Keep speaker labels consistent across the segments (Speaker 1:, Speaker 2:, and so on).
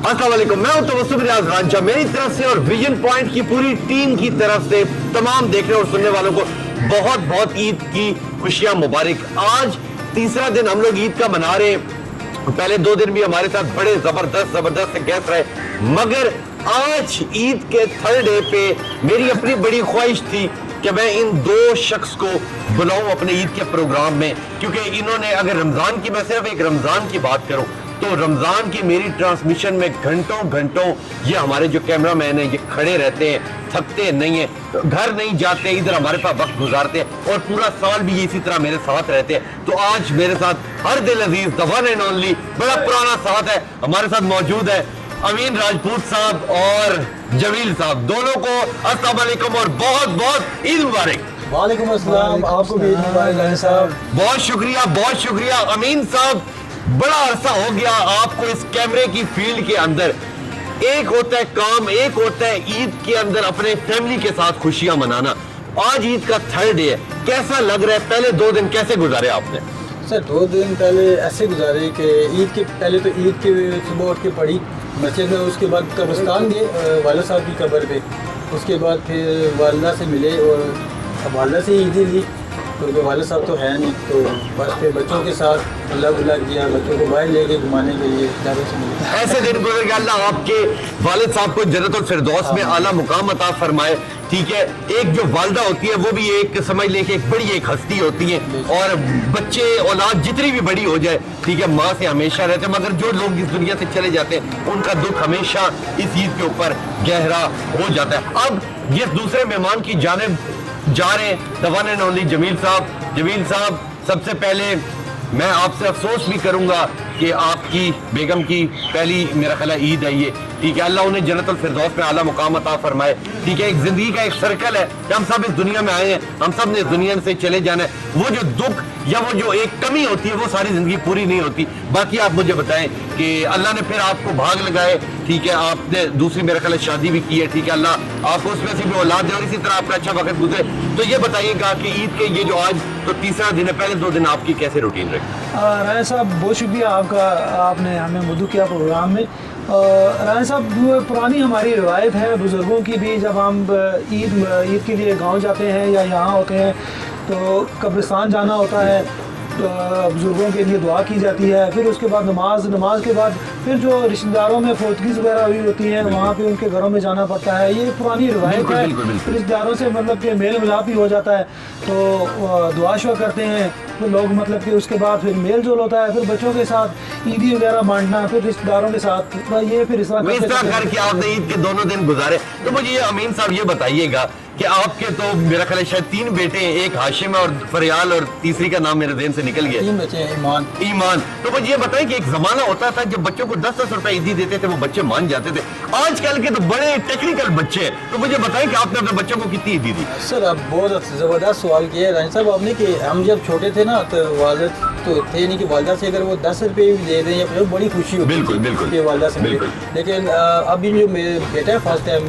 Speaker 1: अस्सलाम वालेकुम, मैं हूं तबस्सुम रियाज रांझा। मेरी तरफ से और विजन पॉइंट की पूरी टीम की तरफ से तमाम देखने और सुनने वालों को बहुत बहुत ईद की खुशियां मुबारक। आज तीसरा दिन हम लोग ईद का मना रहे हैं। पहले 2 दिन भी हमारे साथ बड़े जबरदस्त गेस्ट रहे, मगर आज ईद के थर्ड डे पे मेरी अपनी बड़ी ख्वाहिश थी कि मैं इन 2 शख्स को बुलाऊं अपने ईद के प्रोग्राम में, क्योंकि इन्होंने, अगर रमजान की, मैं सिर्फ एक रमजान की बात करूं तो रमजान की मेरी ट्रांसमिशन में घंटों ये हमारे जो कैमरामैन हैं ये खड़े रहते हैं, थकते नहीं है, घर नहीं जाते, इधर हमारे पास वक्त गुजारते हैं और पूरा साल भी इसी तरह मेरे साथ रहते हैं। तो आज मेरे साथ हर दिल अजीज, द वन एंड ओनली, बड़ा पुराना साथ है, हमारे साथ मौजूद है अमीन राजपूत साहब और जमील साहब। दोनों को अस्सलाम वालेकुम और बहुत बहुत ईद मुबारक।
Speaker 2: वालेकुम अस्सलाम, आपको भी ईद मुबारक साहब।
Speaker 1: बहुत शुक्रिया अमीन साहब। बड़ा अरसा हो गया आपको इस कैमरे की फील्ड के अंदर। एक होता है काम, एक होता है ईद के अंदर अपने फैमिली के साथ खुशियां मनाना। आज ईद का थर्ड डे है, कैसा लग रहा है? पहले 2 दिन कैसे गुजारे आपने?
Speaker 2: सर 2 दिन पहले ऐसे गुजारे कि ईद के पहले तो ईद के सुबह उठ के पढ़ी मस्जिद में, उसके बाद कब्रिस्तान गए वालिद साहब की कब्र पे, उसके बाद फिर वालिदा से मिले और वालिदा से ईदी ली, क्योंकि वालिद साहब तो है नहीं, तो बस फिर बच्चों के साथ अल्लाह किया, बच्चों को बाहर लेके घुमाने के लिए ज़्यादा से मिले।
Speaker 1: ऐसे दिन गुजर गए, अल्लाह आपके वालिद साहब को जन्नतुल फिरदौस में आला मुकाम अता फरमाए। ठीक है, एक जो वालदा होती है वो भी एक, समझ लें कि एक बड़ी एक हस्ती होती है, और बच्चे औलाद जितनी भी बड़ी हो जाए, ठीक है, माँ से हमेशा रहते हैं, मगर जो लोग इस दुनिया से चले जाते हैं उनका दुख हमेशा इस ईद के ऊपर गहरा हो जाता है। अब ये दूसरे मेहमान की जानिब जा रहे हैं, the one and only Jameel साहब। जमील साहब, सबसे पहले मैं आपसे अफसोस भी करूंगा कि आपकी बेगम की पहली मेरा ख्याल ईद है ये, ठीक है, अल्लाह उन्हें जन्नतुल फिरदौस में आला मुकाम अता फरमाए। ठीक है, एक जिंदगी का एक सर्कल है कि हम सब इस दुनिया में आए हैं, हम सब ने इस दुनिया से चले जाना है। वो जो दुख या वो जो एक कमी होती है वो सारी जिंदगी पूरी नहीं होती। बाकी आप मुझे बताएं कि अल्लाह ने फिर आपको भाग लगाए, ठीक है, आपने दूसरी मेरा ख्याल शादी भी की है, ठीक है, अल्लाह आपको उसमें से भी औलाद दे और इसी तरह आपका अच्छा वक्त गुजरे। तो ये बताइएगा कि ईद के ये जो आज तो तीसरा दिन है, पहले 2 दिन आपकी कैसे रूटीन रही?
Speaker 3: राय साहब बहुत शुक्रिया आपका, आपने हमें मदू किया प्रोग्राम में। राय साहब, पुरानी हमारी रिवायत है बुज़ुर्गों की भी, जब हम ईद के लिए गांव जाते हैं या यहाँ होते हैं तो कब्रिस्तान जाना होता है, तो बुज़ुर्गों के लिए दुआ की जाती है, फिर उसके बाद नमाज के बाद फिर जो रिश्तेदारों में फोतगी वगैरह हुई होती है वहाँ पे उनके घरों में जाना पड़ता है। ये पुरानी रिवायत है, रिश्तेदारों से मतलब कि मेल मिलाप भी हो जाता है, तो दुआ शुआ करते हैं, तो लोग मतलब कि उसके बाद फिर मेल जोल होता है, फिर बच्चों के साथ ईदी वगैरह बांटना, फिर रिश्तेदारों के साथ, ये फिर इस तरह
Speaker 1: करके आपने ईद के दोनों दिन गुजारे। तो मुझे ये अमीन साहब ये बताइएगा कि आपके तो मेरा ख्याल है शायद 3 बेटे हैं, एक हाशिम है और फरियाल, और तीसरी का नाम मेरे ज़हन से निकल गया,
Speaker 2: 3 बच्चे हैं,
Speaker 1: ईमान। तो मुझे ये बताएं कि एक जमाना होता था जब बच्चों को 10-10 रुपए ईदी देते थे, वो बच्चे मान जाते थे। आजकल के तो बड़े टेक्निकल बच्चे हैं, तो मुझे बताएं कि आपने अपने बच्चों को कितनी ईदी दी?
Speaker 2: सर अब बहुत ज़बरदस्त सवाल किया है रानी साहब आपने, कि हम जब छोटे थे ना तो वालिद तो थे नहीं कि वालिदा से अगर वो 10 रुपये भी दे दें या फिर बड़ी खुशी होती
Speaker 1: बिल्कुल
Speaker 2: कि वालिदा से मिले। लेकिन अभी जो मेरे बेटा है फर्स्ट टाइम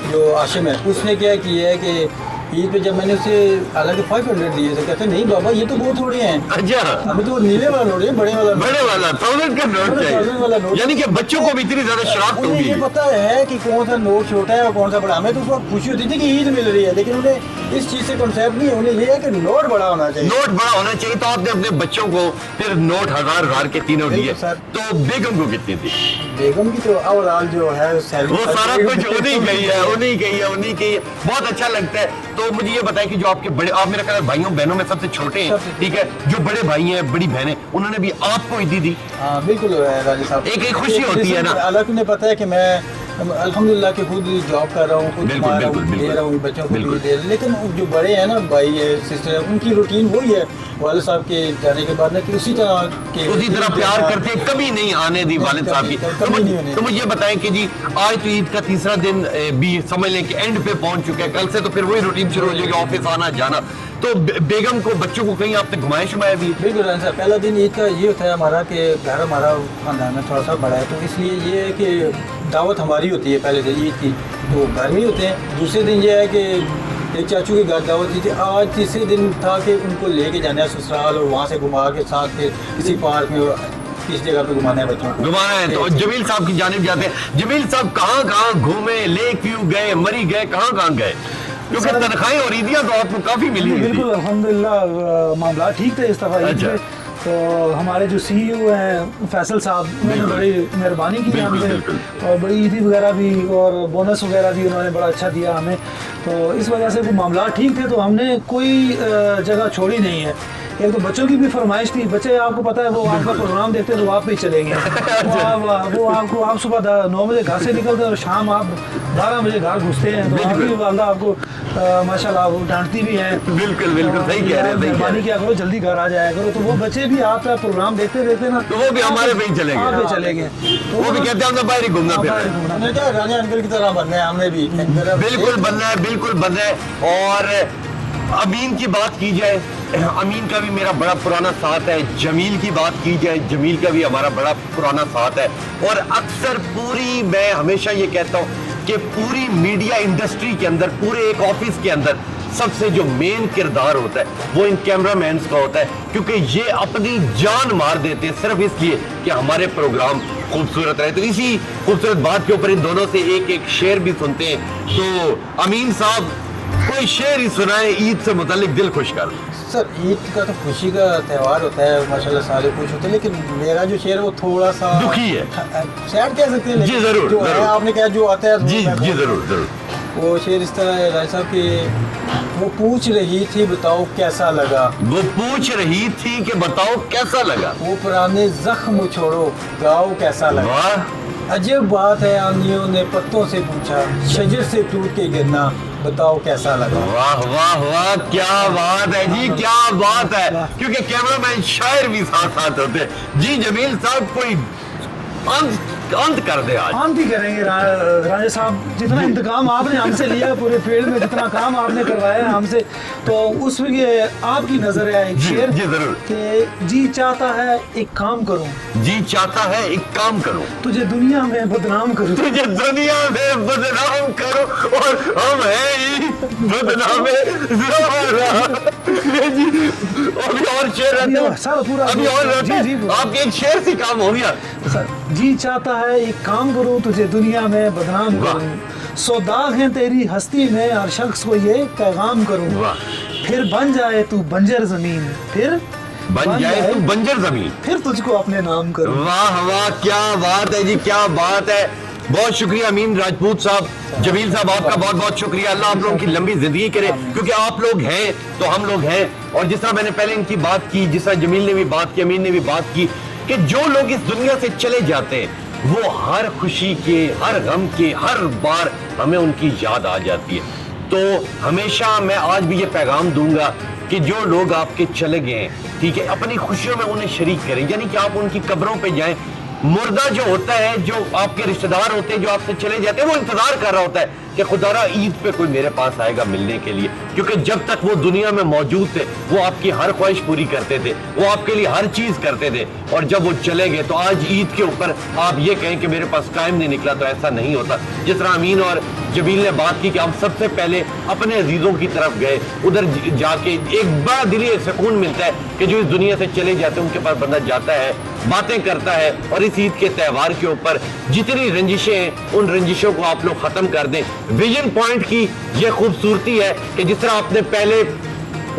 Speaker 2: जो आशिम है, उसने क्या किया है कि ईद पे जब मैंने उसे हालांकि 500 दिए तो कहते नहीं बाबा ये तो बहुत थोड़े हैं।
Speaker 1: अच्छा,
Speaker 2: अभी तो नीले वाला नोट है, बड़े वाला
Speaker 1: 1000 का नोट चाहिए, यानी कि बच्चों को भी इतनी ज्यादा शराब
Speaker 2: उन्हें ये पता है कि कौन सा नोट छोटा है और कौन सा बड़ा। हमें तो उसको खुशी होती थी कि ईद मिल रही है, लेकिन उन्हें इस चीज से कॉन्सेप्ट नहीं है, उन्हें ये है कि नोट बड़ा होना चाहिए,
Speaker 1: नोट बड़ा होना चाहिए। तो आपने अपने बच्चों को फिर नोट 1000 के तीनों दिए, तो बेगम को कितनी थी?
Speaker 2: बेगम की तो ओवरऑल जो है
Speaker 1: वो सारा कुछ उन्हीं की है, बहुत अच्छा लगता है। तो मुझे ये बताएं कि जो आपके बड़े, आप मेरे ख्याल भाइयों बहनों में सबसे छोटे हैं, ठीक है, जो बड़े भाई हैं बड़ी बहनें, उन्होंने भी आपको ईदी दी?
Speaker 2: हाँ बिल्कुल राजी साहब,
Speaker 1: एक खुशी होती है ना।
Speaker 2: अल्लाह ने पता है कि मैं अल्हम्दुलिल्लाह कि खुद जॉब कर रहा हूँ, खुद कमा रहा हूँ, दे रहा हूँ बच्चों को भी दे रहा हूँ, लेकिन जो बड़े हैं ना भाई है सिस्टर है, उनकी रूटीन वही है वालिद साहब के जाने के बाद ना कि उसी तरह
Speaker 1: प्यार करते हैं, कभी नहीं आने दी वालिद साहब की। तो मुझे बताएं कि जी आज तो ईद का तीसरा दिन भी समझ लें कि एंड पे पहुंच चुका है, कल से तो फिर वही रूटीन शुरू हो जाएगी, ऑफिस आना जाना। तो बेगम को बच्चों को कहीं आपने घुमाए शुमाए भी?
Speaker 2: बिल्कुल सर, पहला दिन ईद का ये होता है हमारा कि घर हमारा खानदान में थोड़ा सा बड़ा है, तो इसलिए ये है कि दावत हमारी होती है पहले दिन ईद की, तो घर में ही होते हैं। दूसरे दिन ये है कि एक चाचू की घर दावत दी थी, आज तीसरे दिन था कि उनको लेके जाना है ससुराल और वहाँ से घुमा के साथ फिर किसी पार्क में किस जगह पे घुमाना है बच्चों को।
Speaker 1: घुमाना है तो जमील साहब की जानिब जाते हैं। जमील साहब कहाँ कहाँ घूमे, ले क्यों गए, मरी गए, कहाँ कहाँ गए? क्योंकि तनख्वाहें और ईदियाँ तो आपको काफी मिली हुई थी।
Speaker 3: बिल्कुल अल्हम्दुलिल्लाह मामला ठीक थे इस दफ़ा ईद
Speaker 1: अच्छा।
Speaker 3: पे। तो हमारे जो CEO हैं फैसल साहब, उन्होंने बड़ी मेहरबानी की
Speaker 1: बिल्कुल,
Speaker 3: हमसे
Speaker 1: बिल्कुल।
Speaker 3: और बड़ी ईदी वगैरह भी और बोनस वगैरह भी उन्होंने बड़ा अच्छा दिया हमें। तो इस वजह से वो मामला ठीक थे, तो हमने कोई जगह छोड़ी नहीं है। एक तो बच्चों की भी फरमाइश थी, बच्चे आपको पता है वो आपका प्रोग्राम देखते हैं तो आप पे ही चलेंगे। वो आपको आप सुबह 9 बजे घर से निकलते हैं और शाम आप 12 बजे घर घुसते हैं, तो आपकी वालदा आपको माशाल्लाह वो डांटती भी हैं।
Speaker 1: बिल्कुल बिल्कुल सही कह रहे हैं, सही कह
Speaker 3: मेहरबानी
Speaker 1: रहे
Speaker 3: किया करो, जल्दी घर आ जाया करो। तो वो बच्चे भी आपका प्रोग्राम देखते देखते ना
Speaker 1: तो वो भी हमारे पे ही चले गए।
Speaker 3: आप पे चले गए।
Speaker 1: हैं। वो भी कहते हैं हम बाहर ही घूमना फिरना है।
Speaker 2: हमने क्या राजा अंकल की तरह बनना है, हमने भी
Speaker 1: बिल्कुल बनना है, बिल्कुल बनना है। और अमीन की बात की जाए, अमीन का भी मेरा बड़ा पुराना साथ है। जमील की बात की जाए, जमील का भी हमारा बड़ा पुराना साथ है। और अक्सर पूरी, मैं हमेशा ये कहता हूँ कि पूरी मीडिया इंडस्ट्री के अंदर, पूरे एक ऑफिस के अंदर सबसे जो मेन किरदार होता है वो इन कैमरामैन का होता है, क्योंकि ये अपनी जान मार देते हैं सिर्फ इसलिए कि हमारे प्रोग्राम खूबसूरत रहे। तो इसी खूबसूरत बात के ऊपर इन दोनों से एक एक शेर भी सुनते हैं। तो अमीन साहब कोई शेर ही सुनाए ईद से मुतालिक, दिल खुश कर।
Speaker 2: सर ईद का तो खुशी का त्यौहार होता है, माशाल्लाह सारे खुश होते हैं, लेकिन मेरा जो शेर है वो थोड़ा सा
Speaker 1: दुखी है।
Speaker 2: सैड कह सकते हैं,
Speaker 1: जी, जरूर,
Speaker 2: जो है
Speaker 1: जरूर।
Speaker 2: आपने कहा जो आता है
Speaker 1: जी जी जरूर जरूर।
Speaker 2: वो शेर इस तरह है राय साहब कि वो पूछ रही थी बताओ कैसा लगा,
Speaker 1: वो पूछ रही थी कि बताओ कैसा लगा।
Speaker 2: वो पुराने जख्म छोड़ो गाओ कैसा लगा।
Speaker 1: वाह,
Speaker 2: अजब बात है आंधियों ने पत्तों से पूछा, शजर से टूट के गिरना बताओ कैसा लगा।
Speaker 1: वाह वाह वाह, क्या बात है जी, क्या बात है। क्योंकि कैमरामैन शायर भी साथ साथ होते हैं। जी जमील साहब कोई अंत कर दे आज।
Speaker 3: हम भी करेंगे राजा साहब, जितना इंतकाम आपने हमसे लिया पूरे फील्ड में, जितना काम आपने करवाया है हमसे, तो उसमें आपकी नजर है एक
Speaker 1: जी,
Speaker 3: शेर
Speaker 1: जी, जरूर।
Speaker 3: कि जी चाहता है एक काम करूं,
Speaker 1: जी चाहता है एक काम करो,
Speaker 3: तुझे दुनिया में बदनाम करूं।
Speaker 1: तुझे दुनिया में बदनाम करो, और हम हैं ही बदनाम जी। अभी और शेर रहते हैं,
Speaker 3: सारा पूरा
Speaker 1: अभी और रहते हैं।
Speaker 3: जी, जी।
Speaker 1: आपके एक शेर से काम हो गया।
Speaker 3: सर, जी चाहता है एक काम करूं, तुझे दुनिया में बदनाम
Speaker 1: वाह।
Speaker 3: करूं, सौ दाग हैं तेरी हस्ती में, हर शख्स को ये पैगाम करूं,
Speaker 1: वाह।
Speaker 3: फिर बन जाए तू बंजर जमीन, फिर
Speaker 1: बन जाए तू बंजर जमीन,
Speaker 3: फिर तुझको अपने नाम करूं।
Speaker 1: वाह वाह, क्या बात है जी, क्या बात है। बहुत शुक्रिया अमीन राजपूत साहब। जमील साहब आपका बहुत बहुत शुक्रिया। अल्लाह आप लोगों की लंबी जिंदगी करे, क्योंकि आप लोग हैं तो हम लोग हैं। और जिस तरह मैंने पहले इनकी बात की, जिस तरह जमील ने भी बात की, अमीन ने भी बात की, कि जो लोग इस दुनिया से चले जाते हैं वो हर खुशी के, हर गम के, हर बार हमें उनकी याद आ जाती है। तो हमेशा मैं आज भी ये पैगाम दूंगा कि जो लोग आपके चले गए हैं, ठीक है, अपनी खुशियों में उन्हें शरीक करें। यानी कि आप उनकी कब्रों पे जाएं। मुर्दा जो होता है, जो आपके रिश्तेदार होते हैं, जो आपसे चले जाते हैं, वो इंतजार कर रहा होता है कि खुदारा ईद पे कोई मेरे पास आएगा मिलने के लिए। क्योंकि जब तक वो दुनिया में मौजूद थे वो आपकी हर ख्वाहिश पूरी करते थे, वो आपके लिए हर चीज करते थे। और जब वो चले गए तो आज ईद के ऊपर आप ये कहें कि मेरे पास टाइम नहीं निकला, तो ऐसा नहीं होता। जिस तरह अमीन और जमील ने बात की कि हम सबसे पहले अपने अजीजों की तरफ गए, उधर जाके एक बड़ा दिली सुकून मिलता है कि जो इस दुनिया से चले जाते हैं उनके पास बंदा जाता है, बातें करता है। और इस ईद के त्यौहार के ऊपर जितनी रंजिशें हैं उन रंजिशों को आप लोग खत्म कर दें। विजन पॉइंट की ये खूबसूरती है कि जिस तरह आपने पहले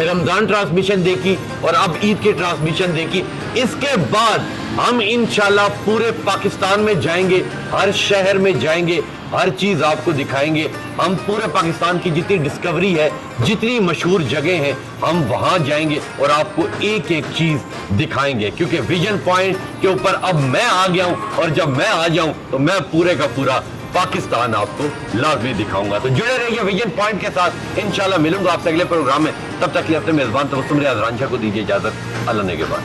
Speaker 1: रमजान ट्रांसमिशन देखी और अब ईद की ट्रांसमिशन देखी, इसके बाद हम इंशाल्लाह पूरे पाकिस्तान में जाएंगे, हर शहर में जाएंगे, हर चीज आपको दिखाएंगे। हम पूरे पाकिस्तान की जितनी डिस्कवरी है, जितनी मशहूर जगह हैं, हम वहां जाएंगे और आपको एक एक चीज दिखाएंगे। क्योंकि विजन पॉइंट के ऊपर अब मैं आ गया हूं, और जब मैं आ जाऊं तो मैं पूरे का पूरा पाकिस्तान आपको लाजमी दिखाऊंगा। तो जुड़े रहिए विजन पॉइंट के साथ। इंशाल्लाह मिलूंगा आपसे अगले प्रोग्राम में। तब तक के लिए अपने मेजबान तबस्सुम रियाज रांझा को दीजिए इजाजत। अल्लाह ने के बाद।